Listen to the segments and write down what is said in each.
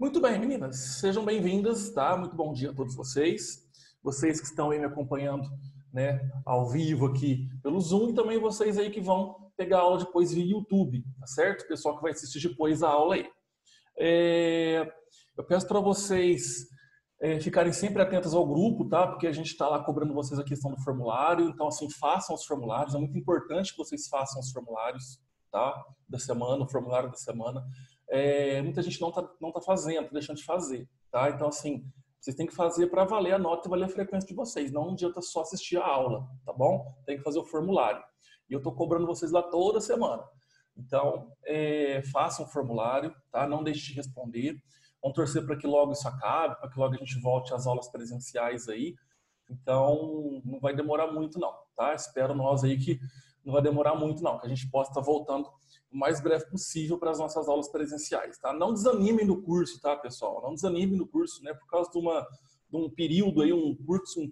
Muito bem, meninas, sejam bem-vindas, tá? Muito bom dia a todos vocês. Vocês que estão aí me acompanhando, né, ao vivo aqui pelo Zoom e também vocês aí que vão pegar a aula depois via YouTube, tá certo? O pessoal que vai assistir depois a aula aí. Eu peço para vocês ficarem sempre atentos ao grupo, tá? Porque a gente está lá cobrando vocês a questão do formulário. Então, assim, façam os formulários. É muito importante que vocês façam os formulários, tá? Da semana, o formulário da semana. Muita gente não tá fazendo, tá deixando de fazer, tá? Então, assim, vocês têm que fazer para valer a nota e valer a frequência de vocês. Não adianta só assistir a aula, tá bom? Tem que fazer o formulário. E eu tô cobrando vocês lá toda semana. Então, façam o formulário, tá? Não deixe de responder. Vamos torcer para que logo isso acabe, para que logo a gente volte às aulas presenciais aí. Então, não vai demorar muito não, tá? Espero nós aí que não vai demorar muito não, que a gente possa estar voltando o mais breve possível para as nossas aulas presenciais, tá? Não desanimem no curso, tá, pessoal? Não desanimem no curso, né? Por causa de um período aí, um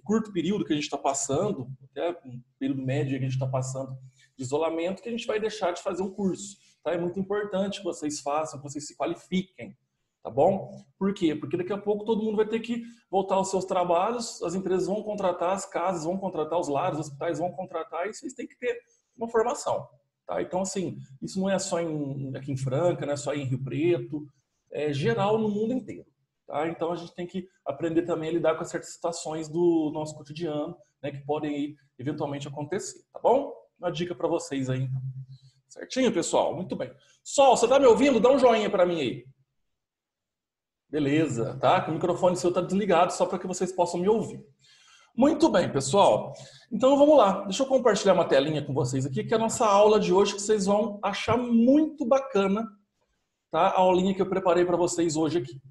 curto período que a gente está passando, até um período médio que a gente está passando de isolamento, que a gente vai deixar de fazer um curso, tá? É muito importante que vocês façam, que vocês se qualifiquem, tá bom? Por quê? Porque daqui a pouco todo mundo vai ter que voltar aos seus trabalhos, as empresas vão contratar, as casas vão contratar, os lares, os hospitais vão contratar, e vocês têm que ter uma formação, tá? Então, assim, isso não é só aqui em Franca, não é só em Rio Preto, é geral no mundo inteiro, tá? Então, a gente tem que aprender também a lidar com certas situações do nosso cotidiano, né, que podem eventualmente acontecer, tá bom? Uma dica para vocês aí, então. Certinho, pessoal? Muito bem. Sol, você tá me ouvindo? Dá um joinha para mim aí. Beleza, tá? Que o microfone seu tá desligado só para que vocês possam me ouvir. Muito bem, pessoal. Então vamos lá. Deixa eu compartilhar uma telinha com vocês aqui, que é a nossa aula de hoje, que vocês vão achar muito bacana, tá? A aulinha que eu preparei para vocês hoje aqui.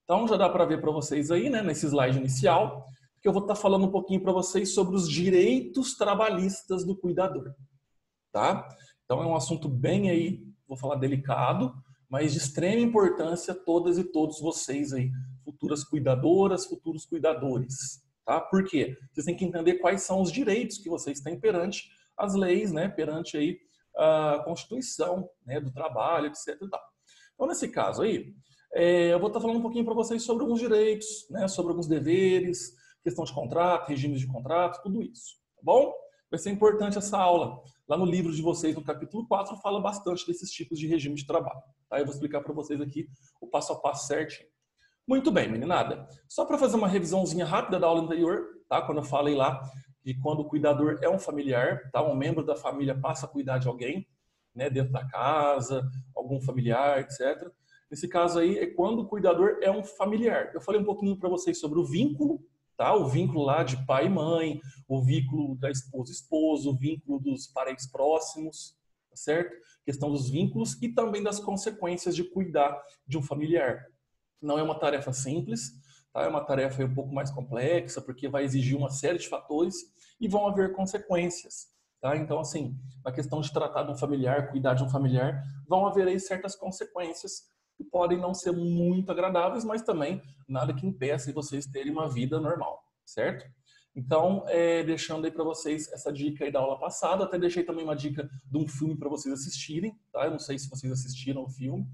Então já dá para ver para vocês aí, né, nesse slide inicial, que eu vou estar falando um pouquinho para vocês sobre os direitos trabalhistas do cuidador, tá? Então é um assunto bem aí, vou falar delicado, mas de extrema importância todas e todos vocês aí, futuras cuidadoras, futuros cuidadores, tá? Por quê? Vocês têm que entender quais são os direitos que vocês têm perante as leis, né? Perante aí a Constituição, né? Do trabalho, etc. E tal. Então nesse caso aí, eu vou estar falando um pouquinho para vocês sobre alguns direitos, né? Sobre alguns deveres, questão de contrato, regimes de contrato, tudo isso, tá bom? Vai ser importante essa aula. Lá no livro de vocês, no capítulo 4, fala bastante desses tipos de regime de trabalho. Tá? Eu vou explicar para vocês aqui o passo a passo certinho. Muito bem, meninada. Só para fazer uma revisãozinha rápida da aula anterior, tá? Quando eu falei lá de quando o cuidador é um familiar, tá? Um membro da família passa a cuidar de alguém, né? Dentro da casa, algum familiar, etc. Nesse caso aí, é quando o cuidador é um familiar. Eu falei um pouquinho para vocês sobre o vínculo, tá? O vínculo lá de pai e mãe, o vínculo da esposa e esposo, o vínculo dos parentes próximos, tá certo? Questão dos vínculos e também das consequências de cuidar de um familiar. Não é uma tarefa simples, tá? É uma tarefa um pouco mais complexa, porque vai exigir uma série de fatores e vão haver consequências, tá? Então, assim, na questão de tratar de um familiar, cuidar de um familiar, vão haver aí certas consequências que podem não ser muito agradáveis, mas também nada que impeça vocês terem uma vida normal, certo? Então, deixando aí para vocês essa dica aí da aula passada, até deixei também uma dica de um filme para vocês assistirem, tá? Eu não sei se vocês assistiram o filme,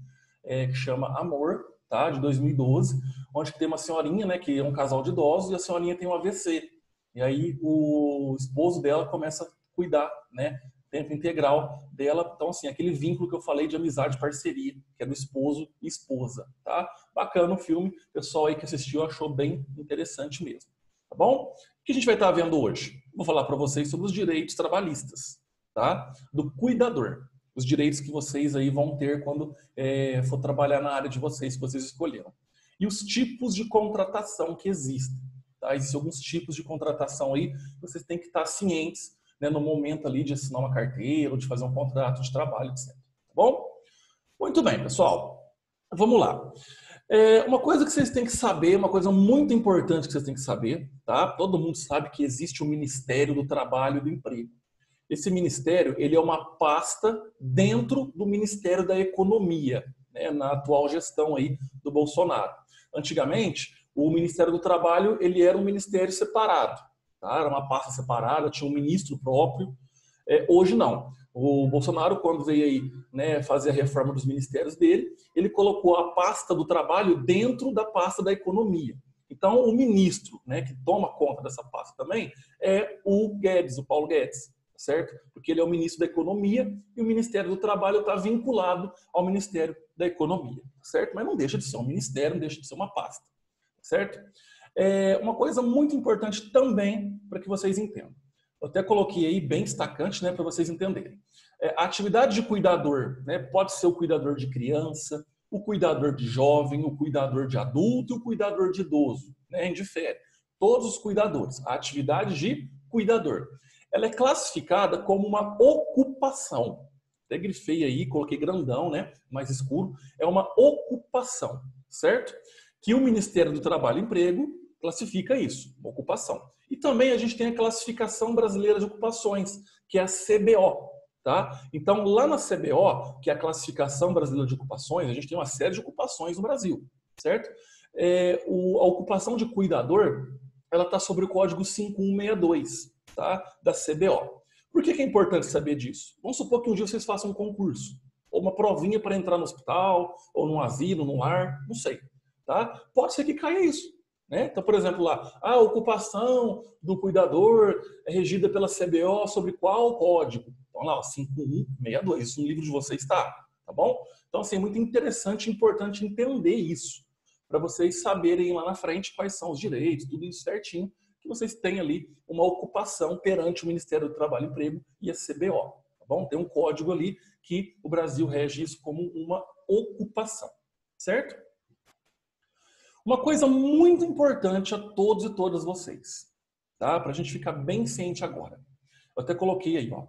que chama Amor, tá? De 2012, onde tem uma senhorinha, né, que é um casal de idosos, e a senhorinha tem um AVC. E aí o esposo dela começa a cuidar, né, tempo integral dela. Então, assim, aquele vínculo que eu falei de amizade e parceria, que é do esposo e esposa, tá? Bacana o filme, o pessoal aí que assistiu achou bem interessante mesmo, tá bom? O que a gente vai estar vendo hoje? Vou falar para vocês sobre os direitos trabalhistas, tá? Do cuidador. Os direitos que vocês aí vão ter quando for trabalhar na área de vocês, que vocês escolheram. E os tipos de contratação que existem, tá? Existem alguns tipos de contratação aí, vocês têm que estar cientes, né, no momento ali de assinar uma carteira ou de fazer um contrato de trabalho, etc. Tá bom? Muito bem, pessoal. Vamos lá. Uma coisa que vocês têm que saber, uma coisa muito importante que vocês têm que saber, tá? Todo mundo sabe que existe o Ministério do Trabalho e do Emprego. Esse ministério, ele é uma pasta dentro do Ministério da Economia, né, na atual gestão aí do Bolsonaro. Antigamente, o Ministério do Trabalho, ele era um ministério separado, tá? Era uma pasta separada, tinha um ministro próprio. Hoje não. O Bolsonaro, quando veio aí, né, fazer a reforma dos ministérios dele, ele colocou a pasta do trabalho dentro da pasta da economia. Então, o ministro, né, que toma conta dessa pasta também é o Guedes, o Paulo Guedes, certo? Porque ele é o ministro da Economia e o Ministério do Trabalho está vinculado ao Ministério da Economia, certo? Mas não deixa de ser um ministério, não deixa de ser uma pasta, certo? Uma coisa muito importante também para que vocês entendam. Eu até coloquei aí bem destacante, né, para vocês entenderem. A atividade de cuidador, né, pode ser o cuidador de criança, o cuidador de jovem, o cuidador de adulto e o cuidador de idoso, né, indifere. Todos os cuidadores. A atividade de cuidador. Ela é classificada como uma ocupação. Até grifei aí, coloquei grandão, né, mais escuro. É uma ocupação, certo? Que o Ministério do Trabalho e Emprego classifica isso, uma ocupação. E também a gente tem a Classificação Brasileira de Ocupações, que é a CBO. Tá? Então, lá na CBO, que é a Classificação Brasileira de Ocupações, a gente tem uma série de ocupações no Brasil, certo? A ocupação de cuidador, ela está sobre o código 5162, tá? Da CBO. Por que é importante saber disso? Vamos supor que um dia vocês façam um concurso, ou uma provinha para entrar no hospital, ou num asilo, num lar, não sei. Tá? Pode ser que caia isso. Né? Então, por exemplo, lá, a ocupação do cuidador é regida pela CBO sobre qual código? Então, lá, 5162, isso no livro de vocês está, tá bom? Então, assim, é muito interessante e importante entender isso, para vocês saberem lá na frente quais são os direitos, tudo isso certinho, que vocês têm ali uma ocupação perante o Ministério do Trabalho e Emprego e a CBO, tá bom? Tem um código ali que o Brasil rege isso como uma ocupação, certo? Uma coisa muito importante a todos e todas vocês, tá? Para a gente ficar bem ciente agora. Eu até coloquei aí, ó.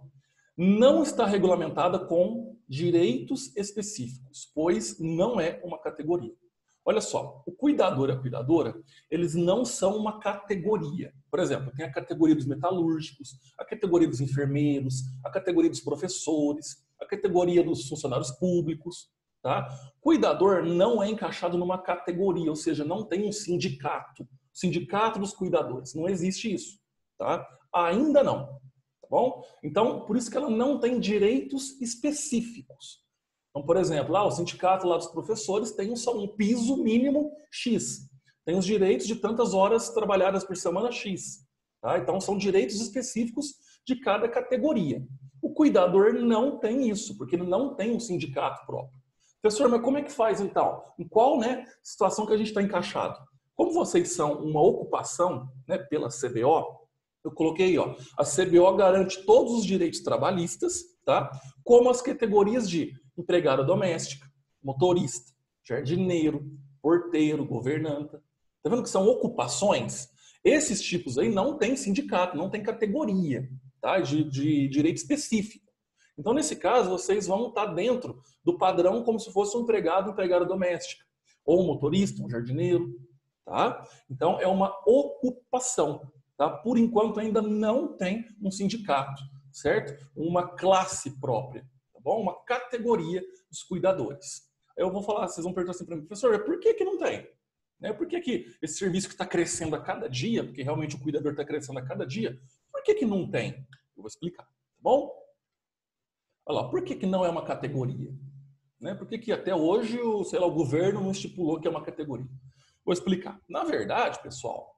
Não está regulamentada com direitos específicos, pois não é uma categoria. Olha só, o cuidador e a cuidadora, eles não são uma categoria. Por exemplo, tem a categoria dos metalúrgicos, a categoria dos enfermeiros, a categoria dos professores, a categoria dos funcionários públicos. Tá? Cuidador não é encaixado numa categoria, ou seja, não tem um sindicato. Sindicato dos cuidadores, não existe isso. Tá? Ainda não. Tá bom? Então, por isso que ela não tem direitos específicos. Então, por exemplo, o sindicato lá dos professores tem só um piso mínimo X. Tem os direitos de tantas horas trabalhadas por semana X. Tá? Então, são direitos específicos de cada categoria. O cuidador não tem isso, porque ele não tem um sindicato próprio. Professor, mas como é que faz então? Em qual, né, situação que a gente está encaixado? Como vocês são uma ocupação, né, pela CBO, eu coloquei, ó, a CBO garante todos os direitos trabalhistas, tá? Como as categorias de empregada doméstica, motorista, jardineiro, porteiro, governanta. Tá vendo que são ocupações? Esses tipos aí não tem sindicato, não tem categoria, tá? De direito específico. Então, nesse caso, vocês vão estar dentro do padrão como se fosse um empregado, empregada doméstica, ou um motorista, um jardineiro, tá? Então, é uma ocupação, tá? Por enquanto, ainda não tem um sindicato, certo? Uma classe própria, tá bom? Uma categoria dos cuidadores. Eu vou falar, vocês vão perguntar assim para mim, professor, por que não tem? Né? Por que esse serviço que está crescendo a cada dia, porque realmente o cuidador está crescendo a cada dia, por que não tem? Eu vou explicar, tá bom? Olha lá, por que não é uma categoria? Né? Por que até hoje o governo não estipulou que é uma categoria? Vou explicar. Na verdade, pessoal,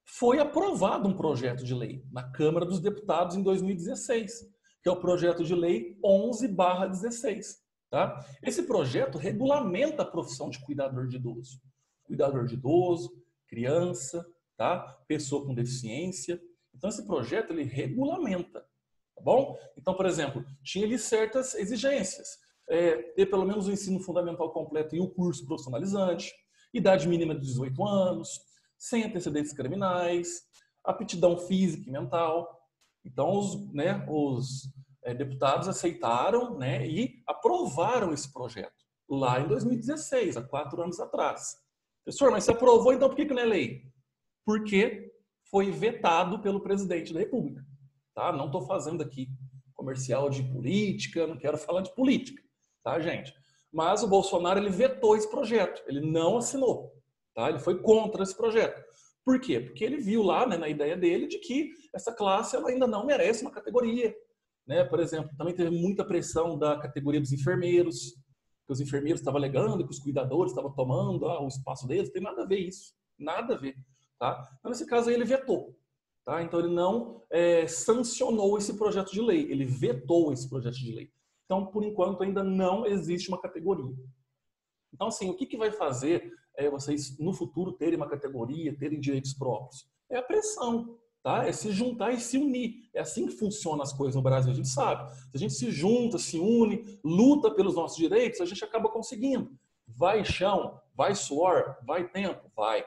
foi aprovado um projeto de lei na Câmara dos Deputados em 2016, que é o projeto de lei 11/16. Tá? Esse projeto regulamenta a profissão de cuidador de idoso. Cuidador de idoso, criança, tá? Pessoa com deficiência. Então, esse projeto ele regulamenta. Tá bom? Então, por exemplo, tinha ali certas exigências. Ter pelo menos o ensino fundamental completo e o curso profissionalizante, idade mínima de 18 anos, sem antecedentes criminais, aptidão física e mental. Então, os deputados aceitaram, né, e aprovaram esse projeto lá em 2016, há 4 anos atrás. Professor, mas se aprovou, então por que não é lei? Porque foi vetado pelo presidente da República. Tá? Não estou fazendo aqui comercial de política, não quero falar de política, tá, gente? Mas o Bolsonaro ele vetou esse projeto, ele não assinou, tá? Ele foi contra esse projeto. Por quê? Porque ele viu lá, né, na ideia dele de que essa classe ela ainda não merece uma categoria, né? Por exemplo, também teve muita pressão da categoria dos enfermeiros, que os enfermeiros estavam alegando que os cuidadores estavam tomando o espaço deles. Não tem nada a ver isso, nada a ver, tá? Então, nesse caso aí, ele vetou, tá? Então, ele não sancionou esse projeto de lei, ele vetou esse projeto de lei. Então, por enquanto, ainda não existe uma categoria. Então, assim, o que vai fazer vocês, no futuro, terem uma categoria, terem direitos próprios? É a pressão, tá? É se juntar e se unir. É assim que funcionam as coisas no Brasil, a gente sabe. Se a gente se junta, se une, luta pelos nossos direitos, a gente acaba conseguindo. Vai chão, vai suor, vai tempo, vai.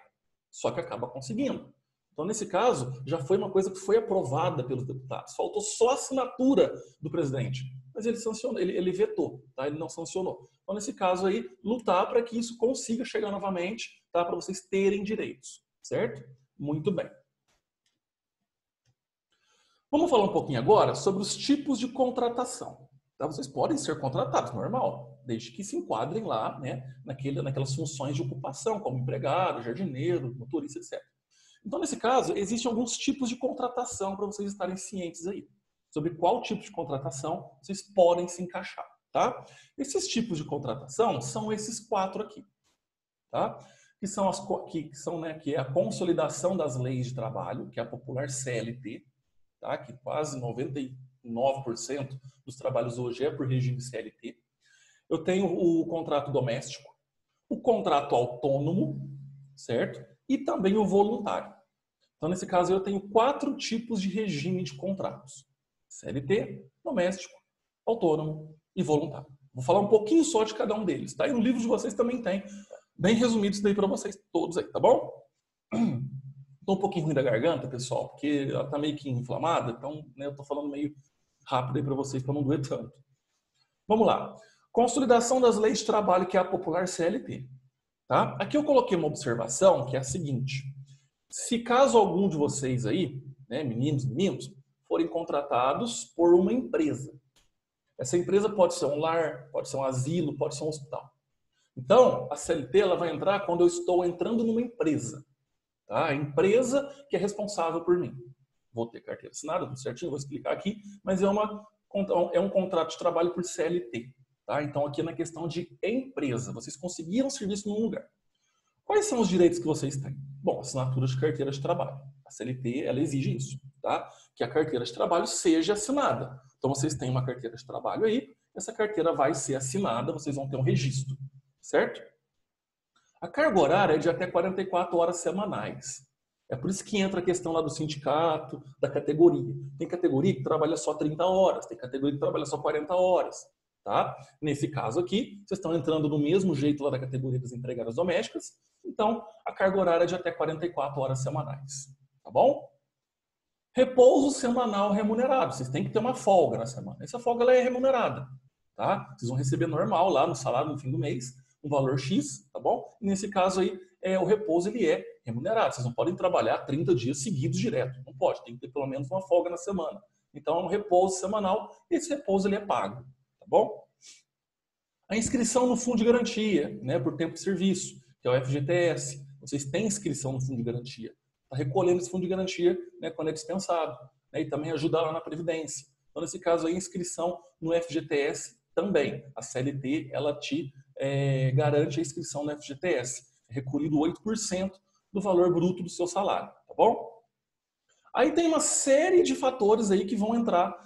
Só que acaba conseguindo. Então, nesse caso, já foi uma coisa que foi aprovada pelos deputados. Faltou só a assinatura do presidente. Mas ele sancionou, ele vetou, tá? Ele não sancionou. Então, nesse caso aí, lutar para que isso consiga chegar novamente, tá? Para vocês terem direitos, certo? Muito bem. Vamos falar um pouquinho agora sobre os tipos de contratação. Tá? Vocês podem ser contratados, normal, desde que se enquadrem lá, né, naquelas funções de ocupação, como empregado, jardineiro, motorista, etc. Então, nesse caso, existem alguns tipos de contratação para vocês estarem cientes aí. Sobre qual tipo de contratação vocês podem se encaixar, tá? Esses tipos de contratação são esses 4 aqui, tá? Que é a consolidação das leis de trabalho, que é a popular CLT, tá? Que quase 99% dos trabalhos hoje é por regime CLT. Eu tenho o contrato doméstico, o contrato autônomo, certo? E também o voluntário. Então, nesse caso, eu tenho 4 tipos de regime de contratos. CLT, doméstico, autônomo e voluntário. Vou falar um pouquinho só de cada um deles, tá? E no livro de vocês também tem, bem resumido isso daí para vocês todos aí, tá bom? Tô um pouquinho ruim da garganta, pessoal, porque ela tá meio que inflamada, então, né, eu tô falando meio rápido aí para vocês para não doer tanto. Vamos lá. Consolidação das leis de trabalho, que é a popular CLT. Tá? Aqui eu coloquei uma observação que é a seguinte: se caso algum de vocês aí, né, meninos, forem contratados por uma empresa, essa empresa pode ser um lar, pode ser um asilo, pode ser um hospital. Então, a CLT ela vai entrar quando eu estou entrando numa empresa. Tá? A empresa que é responsável por mim. Vou ter carteira assinada, tudo certinho, vou explicar aqui, mas é um contrato de trabalho por CLT. Tá? Então, aqui na questão de empresa, vocês conseguiram serviço num lugar. Quais são os direitos que vocês têm? Bom, assinatura de carteira de trabalho. A CLT, ela exige isso, tá? Que a carteira de trabalho seja assinada. Então, vocês têm uma carteira de trabalho aí, essa carteira vai ser assinada, vocês vão ter um registro, certo? A carga horária é de até 44 horas semanais. É por isso que entra a questão lá do sindicato, da categoria. Tem categoria que trabalha só 30 horas, tem categoria que trabalha só 40 horas. Tá? Nesse caso aqui, vocês estão entrando do mesmo jeito lá da categoria das empregadas domésticas, então a carga horária é de até 44 horas semanais. Tá bom? Repouso semanal remunerado. Vocês têm que ter uma folga na semana. Essa folga ela é remunerada. Tá? Vocês vão receber normal lá no salário no fim do mês, um valor X, tá bom? E nesse caso aí, o repouso ele é remunerado. Vocês não podem trabalhar 30 dias seguidos direto. Não pode, tem que ter pelo menos uma folga na semana. Então é um repouso semanal e esse repouso ele é pago. Tá bom? A inscrição no Fundo de Garantia, né, por tempo de serviço, que é o FGTS. Vocês têm inscrição no Fundo de Garantia. Está recolhendo esse Fundo de Garantia, né, quando é dispensado. Né, e também ajuda lá na Previdência. Então, nesse caso aí, inscrição no FGTS também. A CLT, ela te garante a inscrição no FGTS. É recolhido 8% do valor bruto do seu salário. Tá bom? Aí tem uma série de fatores aí que vão entrar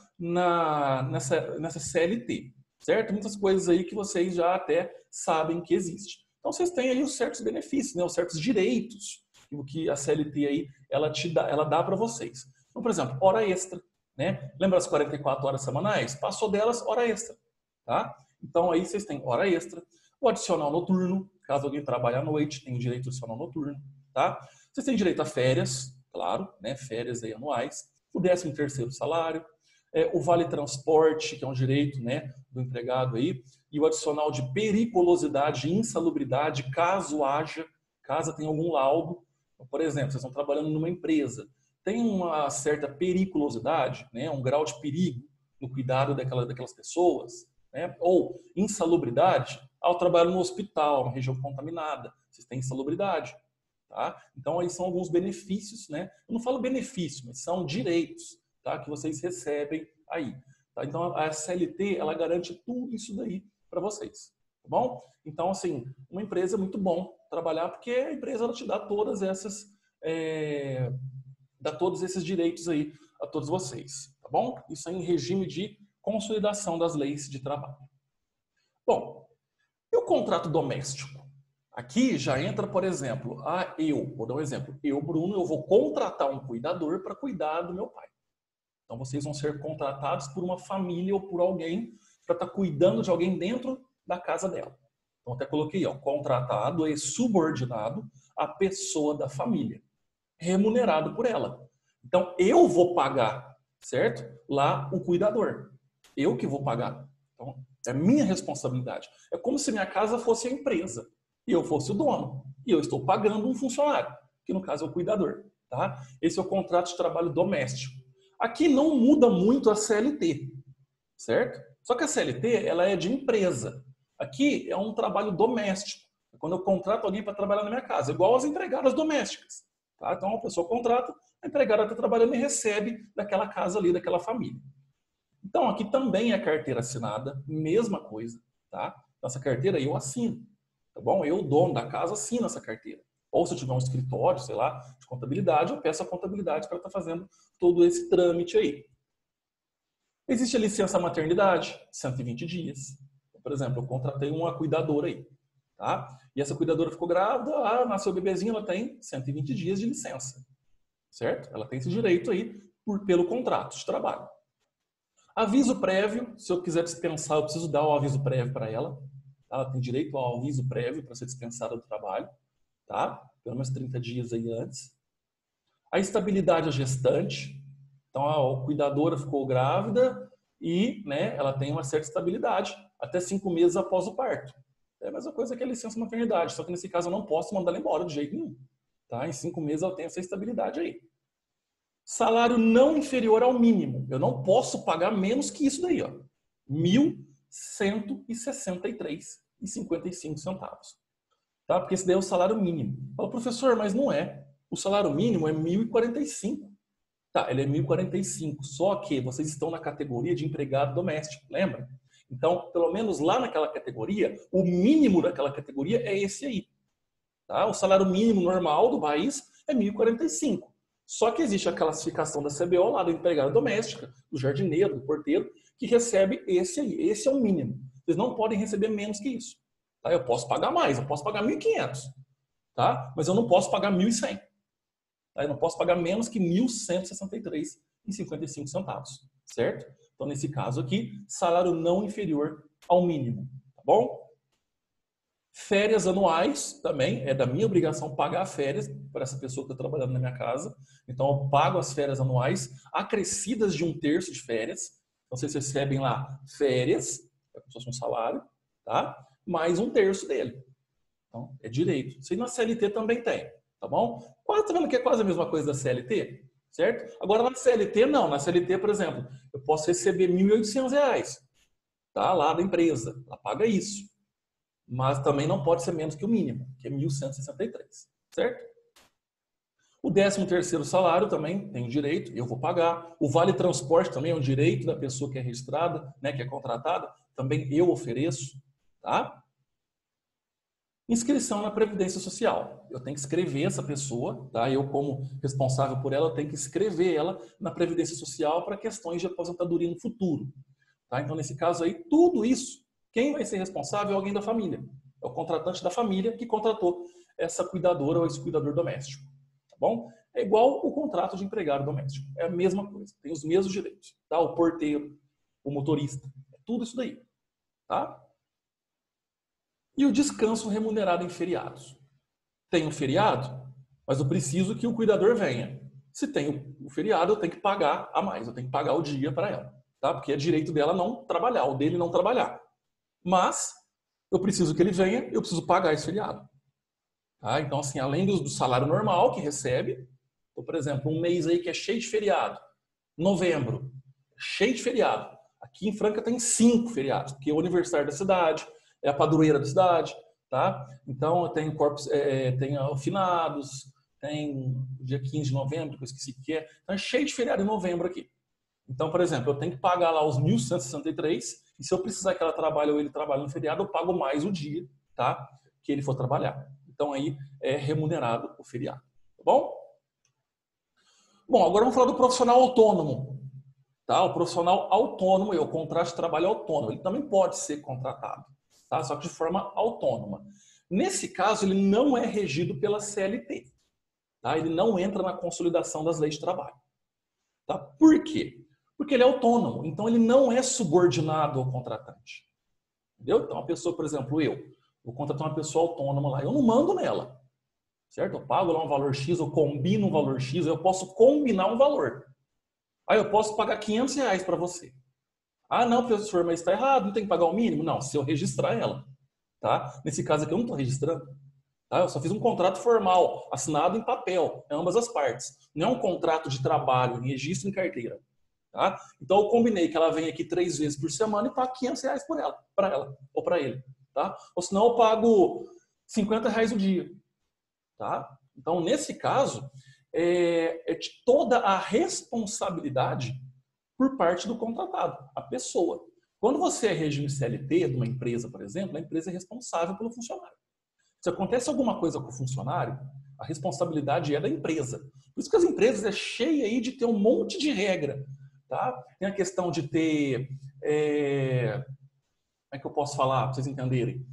nessa CLT, certo? Muitas coisas aí que vocês já até sabem que existe. Então vocês têm aí os certos benefícios, né? Os certos direitos que a CLT aí ela dá para vocês. Então, por exemplo, hora extra, né? Lembra as 44 horas semanais? Passou delas, hora extra, tá? Então aí vocês têm hora extra, o adicional noturno, caso alguém trabalhe à noite, tem direito ao adicional noturno, tá? Vocês têm direito a férias, claro, né, férias aí anuais, o 13º salário, o vale transporte, que é um direito, né, do empregado aí, e o adicional de periculosidade e insalubridade, caso tenha algum laudo. Por exemplo, vocês estão trabalhando numa empresa, tem uma certa periculosidade, né, um grau de perigo no cuidado daquelas pessoas, né, ou insalubridade, ao trabalhar no hospital, uma região contaminada, vocês têm insalubridade. Tá? Então, aí são alguns benefícios, né? Eu não falo benefício, mas são direitos, tá? Que vocês recebem aí. Tá? Então, a CLT, ela garante tudo isso daí para vocês. Tá bom? Então, assim, uma empresa é muito bom trabalhar porque a empresa ela te dá todas essas, dá todos esses direitos aí a todos vocês. Tá bom? Isso aí em regime de consolidação das leis de trabalho. Bom, e o contrato doméstico? Aqui já entra, por exemplo, vou dar um exemplo. Eu, Bruno, eu vou contratar um cuidador para cuidar do meu pai. Então, vocês vão ser contratados por uma família ou por alguém para estar cuidando de alguém dentro da casa dela. Então, até coloquei, ó, contratado e subordinado à pessoa da família, remunerado por ela. Então, eu vou pagar, certo? Lá o cuidador. Eu que vou pagar. Então, é minha responsabilidade. É como se minha casa fosse a empresa e eu fosse o dono. E eu estou pagando um funcionário, que no caso é o cuidador. Tá? Esse é o contrato de trabalho doméstico. Aqui não muda muito a CLT, certo? Só que a CLT ela é de empresa. Aqui é um trabalho doméstico. É quando eu contrato alguém para trabalhar na minha casa, igual as empregadas domésticas. Tá? Então a pessoa contrata, a empregada está trabalhando e recebe daquela casa ali, daquela família. Então aqui também é carteira assinada, mesma coisa. Tá? Essa carteira eu assino. Tá bom? Eu, dono da casa, assino essa carteira. Ou se eu tiver um escritório, sei lá, de contabilidade, eu peço a contabilidade para estar fazendo todo esse trâmite aí. Existe a licença maternidade, 120 dias. Por exemplo, eu contratei uma cuidadora aí. Tá? E essa cuidadora ficou grávida, nasceu o bebezinho, ela tem 120 dias de licença. Certo? Ela tem esse direito aí pelo contrato de trabalho. Aviso prévio, se eu quiser dispensar, eu preciso dar o aviso prévio para ela. Ela tem direito ao aviso prévio para ser dispensada do trabalho. Tá? Pelo menos 30 dias aí antes. A estabilidade à gestante. Então, a cuidadora ficou grávida e né, ela tem uma certa estabilidade até 5 meses após o parto. É a mesma coisa que a licença maternidade, só que nesse caso eu não posso mandar ela embora de jeito nenhum. Tá? Em 5 meses ela tem essa estabilidade aí. Salário não inferior ao mínimo. Eu não posso pagar menos que isso daí. R$ 1.163,55. Tá? Porque esse daí é o salário mínimo. Fala, professor, mas não é. O salário mínimo é 1.045. Tá, ele é 1.045. Só que vocês estão na categoria de empregado doméstico, lembra? Então, pelo menos lá naquela categoria, o mínimo daquela categoria é esse aí. Tá? O salário mínimo normal do país é 1.045. Só que existe a classificação da CBO lá do empregado doméstica, do jardineiro, do porteiro, que recebe esse aí. Esse é o mínimo. Vocês não podem receber menos que isso. Tá? Eu posso pagar mais, eu posso pagar 1.500, tá? Mas eu não posso pagar 1.100. Tá? Eu não posso pagar menos que 1.163,55, certo? Então, nesse caso aqui, salário não inferior ao mínimo, tá bom? Férias anuais também, é da minha obrigação pagar férias para essa pessoa que está trabalhando na minha casa. Então, eu pago as férias anuais acrescidas de 1/3 de férias. Então, vocês recebem lá férias, é como se fosse um salário, tá? Mais 1/3 dele. Então, é direito. Isso aí na CLT também tem, tá bom? Quase, tá vendo que é quase a mesma coisa da CLT? Certo? Agora, na CLT, não. Na CLT, por exemplo, eu posso receber R$ 1.800, tá? Lá da empresa. Ela paga isso. Mas também não pode ser menos que o mínimo, que é 1.163, certo? O 13º salário também tem direito, eu vou pagar. O vale transporte também é um direito da pessoa que é registrada, né, que é contratada, também eu ofereço, tá? Inscrição na Previdência Social. Eu tenho que escrever essa pessoa, tá? Eu, como responsável por ela, eu tenho que escrever ela na Previdência Social para questões de aposentadoria no futuro. Tá? Então, nesse caso aí, tudo isso, quem vai ser responsável é alguém da família. É o contratante da família que contratou essa cuidadora ou esse cuidador doméstico. Tá bom? É igual o contrato de empregado doméstico. É a mesma coisa. Tem os mesmos direitos. Tá? O porteiro, o motorista. É tudo isso daí. Tá? E o descanso remunerado em feriados. Tem um feriado, mas eu preciso que o cuidador venha. Se tem o feriado, eu tenho que pagar a mais. Eu tenho que pagar o dia para ela. Tá? Porque é direito dela não trabalhar, o dele não trabalhar. Mas eu preciso que ele venha, eu preciso pagar esse feriado. Tá? Então, assim, além do salário normal que recebe, então, por exemplo, um mês aí que é cheio de feriado, novembro, cheio de feriado. Aqui em Franca tem 5 feriados, porque é o aniversário da cidade, é a padroeira da cidade, tá? Então tem tem finados, tem dia 15 de novembro, que eu esqueci o que é. Então é cheio de feriado em novembro aqui. Então, por exemplo, eu tenho que pagar lá os 1.163 e se eu precisar que ela trabalhe ou ele trabalhe no feriado, eu pago mais o dia, tá? Que ele for trabalhar. Então, aí é remunerado o feriado, tá bom? Bom, agora vamos falar do profissional autônomo, tá? O profissional autônomo, o contrato de trabalho autônomo, ele também pode ser contratado, tá? Só que de forma autônoma. Nesse caso, ele não é regido pela CLT, tá? Ele não entra na consolidação das leis de trabalho, tá? Por quê? Porque ele é autônomo, então ele não é subordinado ao contratante. Entendeu? Então, a pessoa, por exemplo, eu vou contratar uma pessoa autônoma lá, eu não mando nela, certo? Eu pago lá um valor X, eu combino um valor X, eu posso combinar um valor. Aí eu posso pagar R$ 500 para você. Ah, não, professor, mas está errado, não tem que pagar o mínimo? Não, se eu registrar ela, tá? Nesse caso aqui eu não estou registrando, tá? Eu só fiz um contrato formal, assinado em papel, em ambas as partes. Não é um contrato de trabalho, em registro em carteira. Tá? Então eu combinei que ela vem aqui 3 vezes por semana e pago R$ 500 por ela, para ela ou para ele, tá? Ou senão eu pago R$ 50 o dia, tá? Então nesse caso é de toda a responsabilidade por parte do contratado, a pessoa. Quando você é regime CLT de uma empresa, por exemplo, a empresa é responsável pelo funcionário. Se acontece alguma coisa com o funcionário, a responsabilidade é da empresa. Por isso que as empresas é cheia aí de ter um monte de regra. Tá? Tem a questão de ter, como é que eu posso falar para vocês entenderem?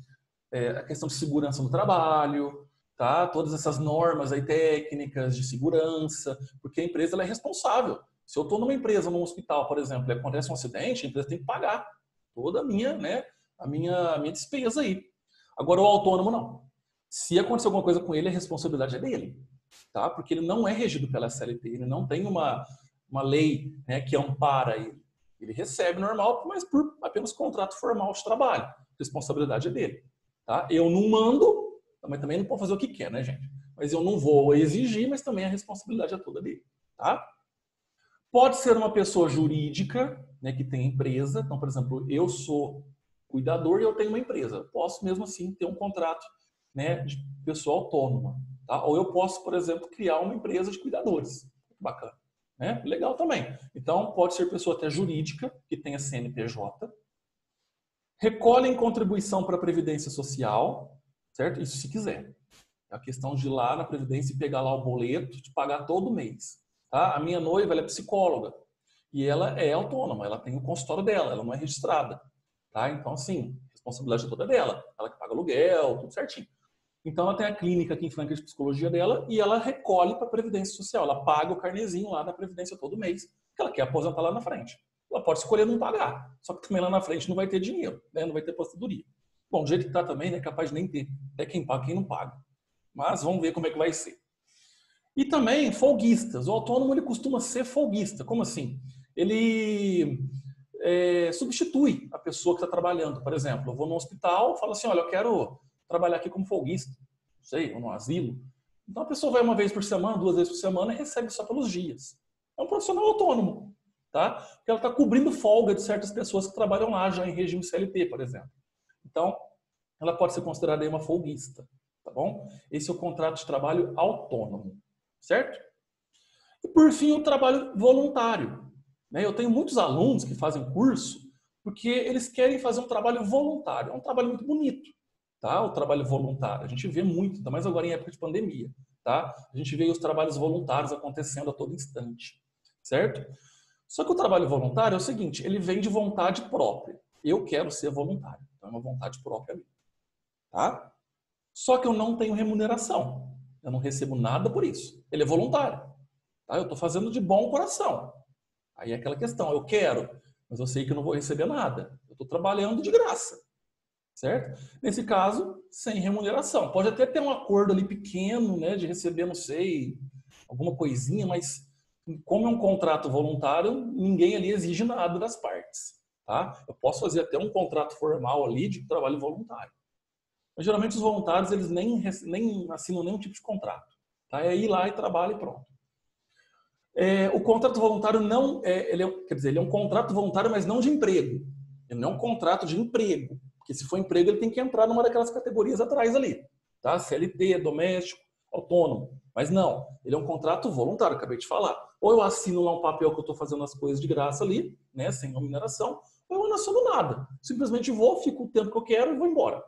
A questão de segurança no trabalho, tá? Todas essas normas aí técnicas de segurança, porque a empresa ela é responsável. Se eu estou numa empresa, num hospital, por exemplo, e acontece um acidente, a empresa tem que pagar toda a minha, né, a minha despesa aí. Agora o autônomo não. Se acontecer alguma coisa com ele, a responsabilidade é dele, tá? Porque ele não é regido pela CLT, ele não tem uma lei, né, que ampara ele. Ele recebe normal, mas por apenas contrato formal de trabalho. A responsabilidade é dele. Tá? Eu não mando, mas também não pode fazer o que quer, né, gente? Mas eu não vou exigir, mas também a responsabilidade é toda dele. Tá? Pode ser uma pessoa jurídica, né, que tem empresa. Então, por exemplo, eu sou cuidador e eu tenho uma empresa. Posso mesmo assim ter um contrato, né, de pessoa autônoma. Tá? Ou eu posso, por exemplo, criar uma empresa de cuidadores. Bacana. Né? Legal também. Então, pode ser pessoa até jurídica, que tenha CNPJ. Recolhem contribuição para a Previdência Social, certo? Isso se quiser. É a questão de ir lá na Previdência e pegar lá o boleto, de pagar todo mês. Tá? A minha noiva ela é psicóloga e ela é autônoma, ela tem o consultório dela, ela não é registrada. Tá? Então, assim, a responsabilidade toda é dela. Ela que paga aluguel, tudo certinho. Então, ela tem a clínica aqui em Franca de psicologia dela e ela recolhe para a Previdência Social. Ela paga o carnezinho lá da Previdência todo mês, porque ela quer aposentar lá na frente. Ela pode escolher não pagar, só que também lá na frente não vai ter dinheiro, né? Não vai ter aposentadoria. Bom, do jeito que está também, né, é capaz de nem ter. Até quem paga, quem não paga. Mas vamos ver como é que vai ser. E também folguistas. O autônomo ele costuma ser folguista. Como assim? Ele substitui a pessoa que está trabalhando. Por exemplo, eu vou no hospital e falo assim, olha, eu quero trabalhar aqui como folguista, não sei, ou no asilo. Então a pessoa vai uma vez por semana, 2 vezes por semana e recebe só pelos dias. É um profissional autônomo, tá? Porque ela está cobrindo folga de certas pessoas que trabalham lá já em regime CLT, por exemplo. Então, ela pode ser considerada aí uma folguista, tá bom? Esse é o contrato de trabalho autônomo, certo? E por fim, o trabalho voluntário. Né? Eu tenho muitos alunos que fazem curso porque eles querem fazer um trabalho voluntário. É um trabalho muito bonito. Tá? O trabalho voluntário. A gente vê muito, ainda mais agora em época de pandemia. Tá? A gente vê os trabalhos voluntários acontecendo a todo instante. Certo? Só que o trabalho voluntário é o seguinte, ele vem de vontade própria. Eu quero ser voluntário. Então é uma vontade própria minha. Tá? Só que eu não tenho remuneração. Eu não recebo nada por isso. Ele é voluntário. Tá? Eu estou fazendo de bom coração. Aí é aquela questão, eu quero, mas eu sei que eu não vou receber nada. Eu estou trabalhando de graça. Certo? Nesse caso, sem remuneração. Pode até ter um acordo ali pequeno, né, de receber, não sei, alguma coisinha, mas como é um contrato voluntário, ninguém ali exige nada das partes. Tá? Eu posso fazer até um contrato formal ali de trabalho voluntário. Mas geralmente os voluntários eles nem assinam nenhum tipo de contrato. Tá? É ir lá e trabalha e pronto. O contrato voluntário não quer dizer, ele é um contrato voluntário, mas não de emprego. Ele não é um contrato de emprego. Porque se for emprego, ele tem que entrar numa daquelas categorias atrás ali. Tá? CLT, doméstico, autônomo. Mas não, ele é um contrato voluntário, acabei de falar. Ou eu assino lá um papel que eu estou fazendo as coisas de graça ali, né, sem remuneração, ou eu não assino nada. Simplesmente vou, fico o tempo que eu quero e vou embora.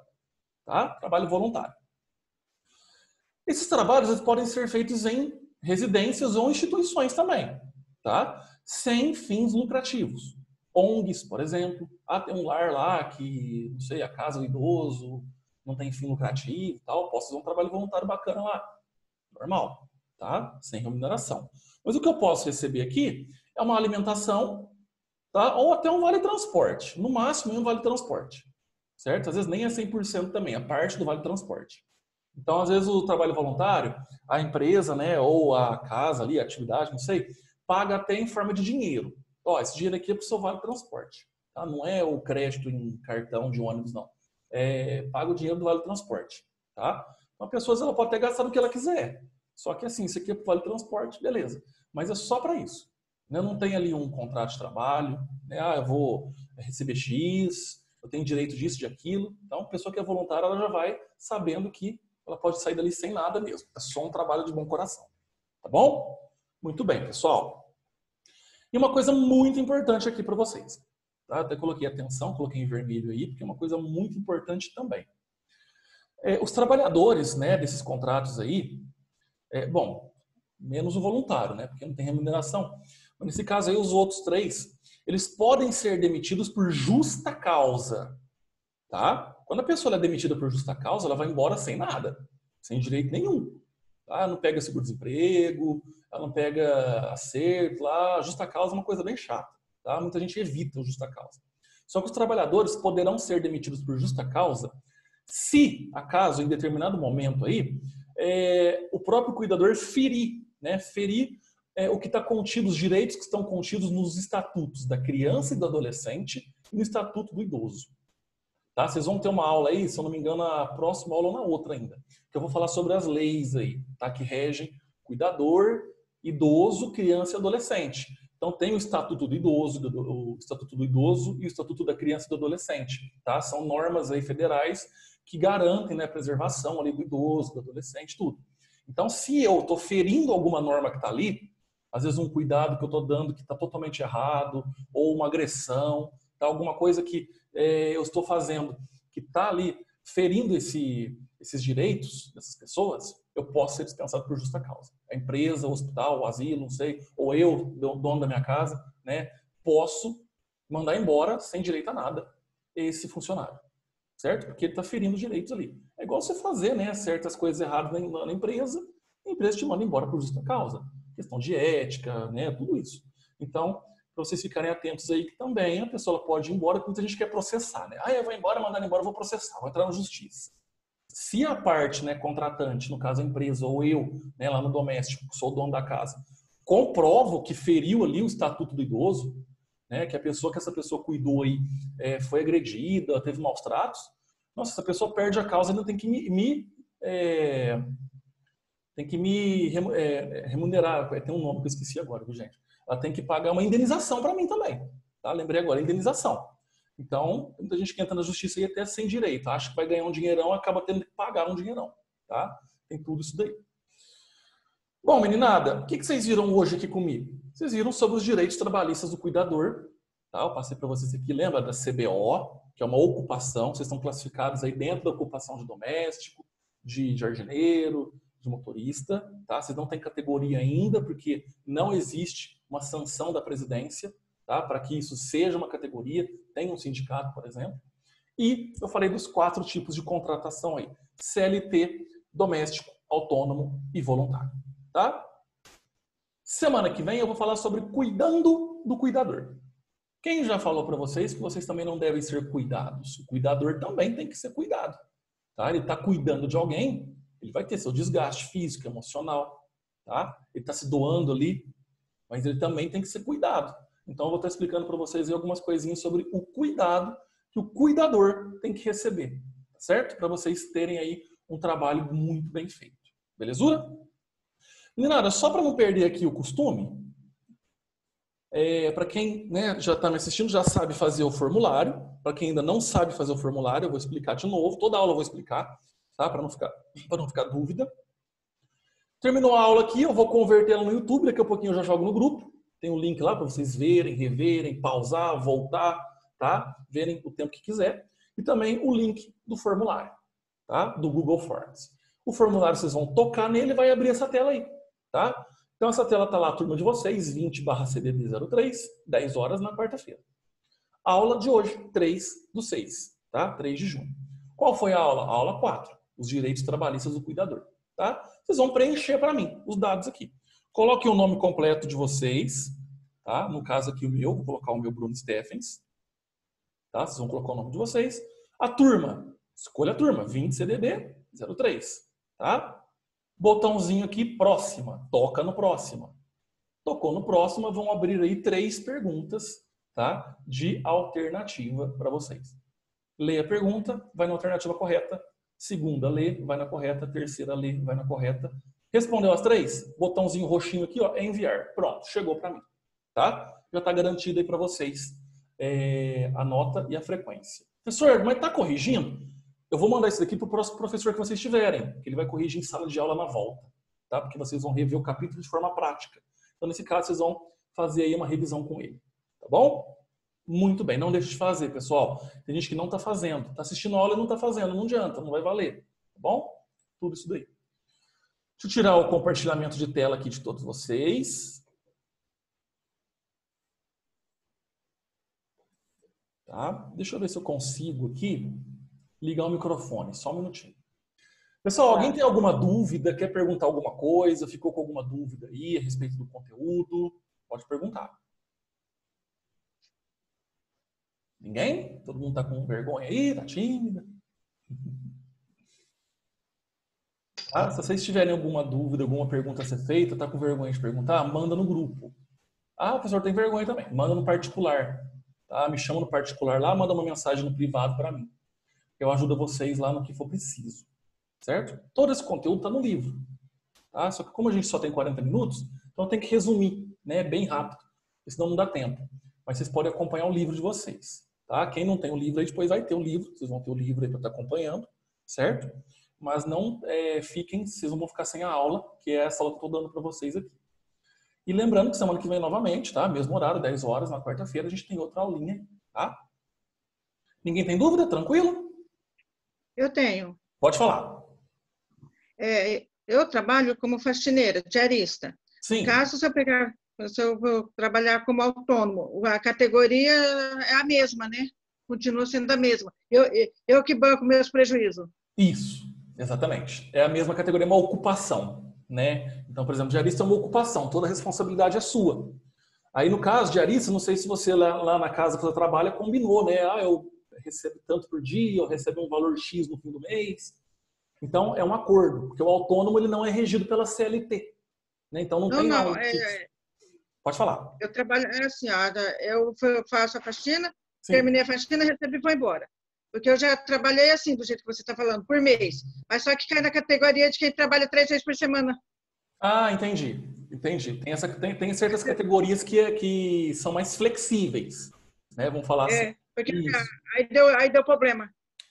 Tá? Trabalho voluntário. Esses trabalhos eles podem ser feitos em residências ou instituições também, tá? Sem fins lucrativos. ONGs, por exemplo. Tem um lar lá que, não sei, a casa do idoso, não tem fim lucrativo e tal. Posso fazer um trabalho voluntário bacana lá. Normal, tá? Sem remuneração. Mas o que eu posso receber aqui é uma alimentação, tá? Ou até um vale-transporte. No máximo, um vale-transporte. Certo? Às vezes nem é 100% também, a parte do vale-transporte. Então, às vezes, o trabalho voluntário, a empresa, né, ou a casa ali, a atividade, não sei, paga até em forma de dinheiro. Ó, esse dinheiro aqui é para o seu vale-transporte. Tá? Não é o crédito em cartão de ônibus, não. Paga o dinheiro do vale-transporte. Tá? Então, a pessoa ela pode até gastar no que ela quiser. Só que assim, isso aqui é para o vale-transporte, beleza. Mas é só para isso. Né? Não tem ali um contrato de trabalho, né? Eu vou receber X, eu tenho direito disso, de aquilo. Então, a pessoa que é voluntária, ela já vai sabendo que ela pode sair dali sem nada mesmo. É só um trabalho de bom coração. Tá bom? Muito bem, pessoal. E uma coisa muito importante aqui para vocês. Tá? Até coloquei atenção, coloquei em vermelho aí, porque é uma coisa muito importante também. Os trabalhadores, né, desses contratos aí, bom, menos o voluntário, né, porque não tem remuneração. Mas nesse caso aí, os outros 3, eles podem ser demitidos por justa causa. Tá? Quando a pessoa é demitida por justa causa, ela vai embora sem nada, sem direito nenhum. Tá? Ela não pega seguro-desemprego, ela não pega acerto lá. Justa causa é uma coisa bem chata. Tá? Muita gente evita o justa causa. Só que os trabalhadores poderão ser demitidos por justa causa se, acaso, em determinado momento aí, o próprio cuidador ferir, né? O que está contido, os direitos que estão contidos nos estatutos da criança e do adolescente e no estatuto do idoso. Tá? Vocês vão ter uma aula aí, se eu não me engano, na próxima aula ou na outra ainda, que eu vou falar sobre as leis aí, tá? Que regem cuidador, idoso, criança e adolescente. Então tem o Estatuto do Idoso, o Estatuto do Idoso e o Estatuto da Criança e do Adolescente, tá? São normas aí federais que garantem, né, a preservação ali do idoso, do adolescente, tudo. Então, se eu estou ferindo alguma norma que está ali, às vezes um cuidado que eu estou dando que está totalmente errado, ou uma agressão, tá? Alguma coisa que eu estou fazendo que está ali ferindo esses direitos dessas pessoas, eu posso ser dispensado por justa causa. A empresa, o hospital, o asilo, não sei, ou eu, dono da minha casa, né, posso mandar embora sem direito a nada esse funcionário, certo? Porque ele está ferindo direitos ali. É igual você fazer, né, certas coisas erradas na empresa, a empresa te manda embora por justa causa. Questão de ética, né, tudo isso. Então, para vocês ficarem atentos aí que também a pessoa pode ir embora, porque muita gente quer processar, né? Eu vou embora, mandar embora, eu vou processar, vou entrar na justiça. Se a parte, né, contratante, no caso a empresa, ou eu, né, lá no doméstico, que sou o dono da casa, comprovo que feriu ali o estatuto do idoso, né, que essa pessoa cuidou aí foi agredida, teve maus tratos, nossa, essa pessoa perde a causa, ainda tem que me remunerar, tem um nome que eu esqueci agora, viu, gente? Ela tem que pagar uma indenização para mim também. Tá? Lembrei agora, indenização. Então, muita gente que entra na justiça aí até sem direito. Acha que vai ganhar um dinheirão, acaba tendo que pagar um dinheirão. Tá? Tem tudo isso daí. Bom, meninada, o que vocês viram hoje aqui comigo? Vocês viram sobre os direitos trabalhistas do cuidador. Tá? Eu passei para vocês aqui, lembra da CBO, que é uma ocupação. Vocês estão classificados aí dentro da ocupação de doméstico, de jardineiro, de motorista, tá? Vocês não têm categoria ainda, porque não existe uma sanção da presidência, tá? Para que isso seja uma categoria, tem um sindicato, por exemplo. E eu falei dos 4 tipos de contratação aí: CLT, doméstico, autônomo e voluntário, tá? Semana que vem eu vou falar sobre cuidando do cuidador. Quem já falou para vocês que vocês também não devem ser cuidados? O cuidador também tem que ser cuidado, tá? Ele está cuidando de alguém, ele vai ter seu desgaste físico, emocional, tá? Ele está se doando ali, mas ele também tem que ser cuidado. Então, eu vou estar explicando para vocês aí algumas coisinhas sobre o cuidado que o cuidador tem que receber, certo? Para vocês terem aí um trabalho muito bem feito. Belezura? Meninada, só para não perder aqui o costume, para quem, né, já está me assistindo, já sabe fazer o formulário. Para quem ainda não sabe fazer o formulário, eu vou explicar de novo. Toda aula eu vou explicar, tá? Para não ficar dúvida. Terminou a aula aqui, eu vou converter ela no YouTube, daqui a pouquinho eu já jogo no grupo. Tem um link lá para vocês verem, reverem, pausar, voltar, tá? Verem o tempo que quiser. E também o link do formulário, tá? Do Google Forms. O formulário vocês vão tocar nele e vai abrir essa tela aí, tá? Então essa tela tá lá, a turma de vocês, 20/CDD03, 10 horas na quarta-feira. Aula de hoje, 3/6, tá? 3 de junho. Qual foi a aula? A aula 4, os direitos trabalhistas do cuidador, tá? Vocês vão preencher para mim os dados aqui. Coloquem o nome completo de vocês, tá? No caso aqui o meu, vou colocar o meu Bruno Steffens, tá? Vocês vão colocar o nome de vocês. A turma, escolha a turma, 20/CDD03, tá? Botãozinho aqui, próxima, toca no próxima. Tocou no próximo, vão abrir aí 3 perguntas, tá? De alternativa para vocês. Lê a pergunta, vai na alternativa correta. Segunda, lê, vai na correta. Terceira, lê, vai na correta. Respondeu as 3? Botãozinho roxinho aqui, ó, é enviar. Pronto, chegou para mim, tá? Já está garantido aí para vocês a nota e a frequência. Professor, mas está corrigindo? Eu vou mandar isso daqui para o próximo professor que vocês tiverem, que ele vai corrigir em sala de aula na volta, tá? Porque vocês vão rever o capítulo de forma prática. Então, nesse caso, vocês vão fazer aí uma revisão com ele, tá bom? Muito bem, não deixe de fazer, pessoal. Tem gente que não está fazendo, está assistindo a aula e não está fazendo, não adianta, não vai valer, tá bom? Tudo isso daí. Deixa eu tirar o compartilhamento de tela aqui de todos vocês. Tá? Deixa eu ver se eu consigo aqui ligar o microfone, só um minutinho. Pessoal, alguém tem alguma dúvida, quer perguntar alguma coisa, ficou com alguma dúvida aí a respeito do conteúdo? Pode perguntar. Ninguém? Todo mundo tá com vergonha aí, tá tímida? Tá? Se vocês tiverem alguma dúvida, alguma pergunta a ser feita, tá com vergonha de perguntar, manda no grupo. Ah, o professor tem vergonha também. Manda no particular. Tá? Me chama no particular lá, manda uma mensagem no privado para mim. Eu ajudo vocês lá no que for preciso. Certo? Todo esse conteúdo está no livro. Tá? Só que como a gente só tem 40 minutos, então tem que resumir, né? Bem rápido. Porque senão não dá tempo. Mas vocês podem acompanhar o livro de vocês. Tá? Quem não tem o livro aí, depois vai ter o livro. Vocês vão ter o livro aí para estar acompanhando. Certo? Mas não fiquem, vocês não vão ficar sem a aula, que é essa aula que eu estou dando para vocês aqui. E lembrando que semana que vem novamente, tá? Mesmo horário, 10 horas, na quarta-feira, a gente tem outra aulinha, tá? Ninguém tem dúvida? Tranquilo? Eu tenho. Pode falar. Eu trabalho como faxineira, diarista. Sim. Caso se eu vou trabalhar como autônomo, a categoria é a mesma, né? Continua sendo a mesma. Eu que banco meus prejuízos. Isso, exatamente. É a mesma categoria, uma ocupação, né? Então, por exemplo, diarista é uma ocupação, toda a responsabilidade é sua. Aí, no caso, diarista, não sei se você lá na casa que você trabalha combinou, né? Ah, eu recebo tanto por dia, eu recebo um valor X no fim do mês. Então, é um acordo, porque o autônomo ele não é regido pela CLT. Né? Então, não tem nada. Pode falar. Eu trabalho assim, eu faço a faxina, Sim. Terminei a faxina, recebo e vou embora. Porque eu já trabalhei assim, do jeito que você está falando, por mês. Mas só que cai na categoria de quem trabalha 3 vezes por semana. Ah, entendi. Tem certas categorias que são mais flexíveis. Né? Vamos falar assim. Porque aí deu problema.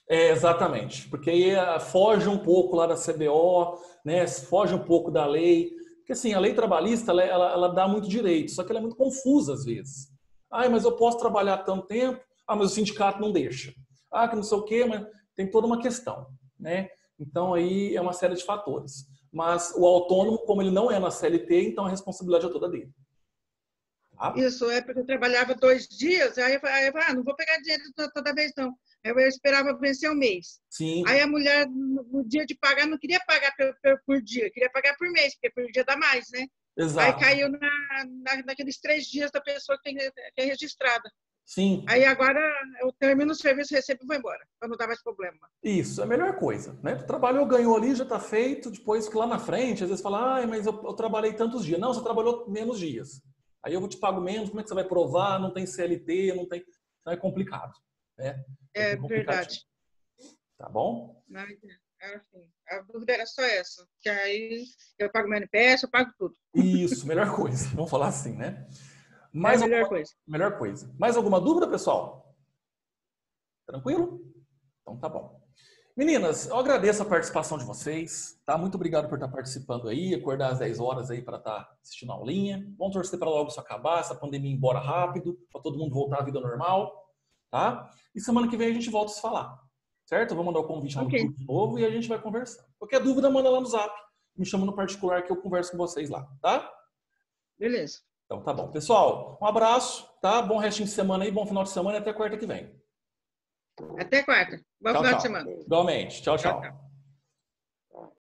Exatamente. Porque aí foge um pouco lá da CBO, né? Foge um pouco da lei. Porque assim, a lei trabalhista, ela dá muito direito, só que ela é muito confusa às vezes. Ah, mas eu posso trabalhar tanto tempo? Ah, mas o sindicato não deixa. Ah, que não sei o quê, mas tem toda uma questão, né? Então aí é uma série de fatores. Mas o autônomo, como ele não é na CLT, então a responsabilidade é toda dele. Tá? Isso, porque eu trabalhava 2 dias, aí eu falei, não vou pegar dinheiro toda vez não. Eu esperava vencer um mês. Sim. Aí a mulher, no dia de pagar, não queria pagar por dia, queria pagar por mês, porque por dia dá mais, né? Exato. Aí caiu naqueles 3 dias da pessoa que é registrada. Sim. Aí agora eu termino o serviço, recebo e vou embora, para não dar mais problema. Isso, é a melhor coisa, né? Tu trabalhou, ganhou ali, já está feito, depois que lá na frente, às vezes fala, mas eu trabalhei tantos dias. Não, você trabalhou menos dias. Aí eu te pago menos, como é que você vai provar? Não tem CLT, não tem... Então é complicado, né? É verdade. Tá bom? Assim, a dúvida era só essa, que aí eu pago meu NPS, eu pago tudo. Isso, melhor coisa, vamos falar assim, né? Melhor coisa. Mais alguma dúvida, pessoal? Tranquilo? Então tá bom. Meninas, eu agradeço a participação de vocês, tá? Muito obrigado por estar participando aí, acordar às 10 horas aí para estar assistindo a aulinha. Vamos torcer para logo isso acabar, essa pandemia ir embora rápido, para todo mundo voltar à vida normal, tá? E semana que vem a gente volta a se falar, certo? Eu vou mandar o convite lá no grupo de novo e a gente vai conversar. Qualquer dúvida, manda lá no Zap. Me chama no particular que eu converso com vocês lá, tá? Beleza. Então tá bom. Pessoal, um abraço, tá? Bom restinho de semana aí, bom final de semana e até quarta que vem. Até quarta. Bom Tchau, final tchau. de semana. Igualmente. Tchau, Tchau, tchau. tchau.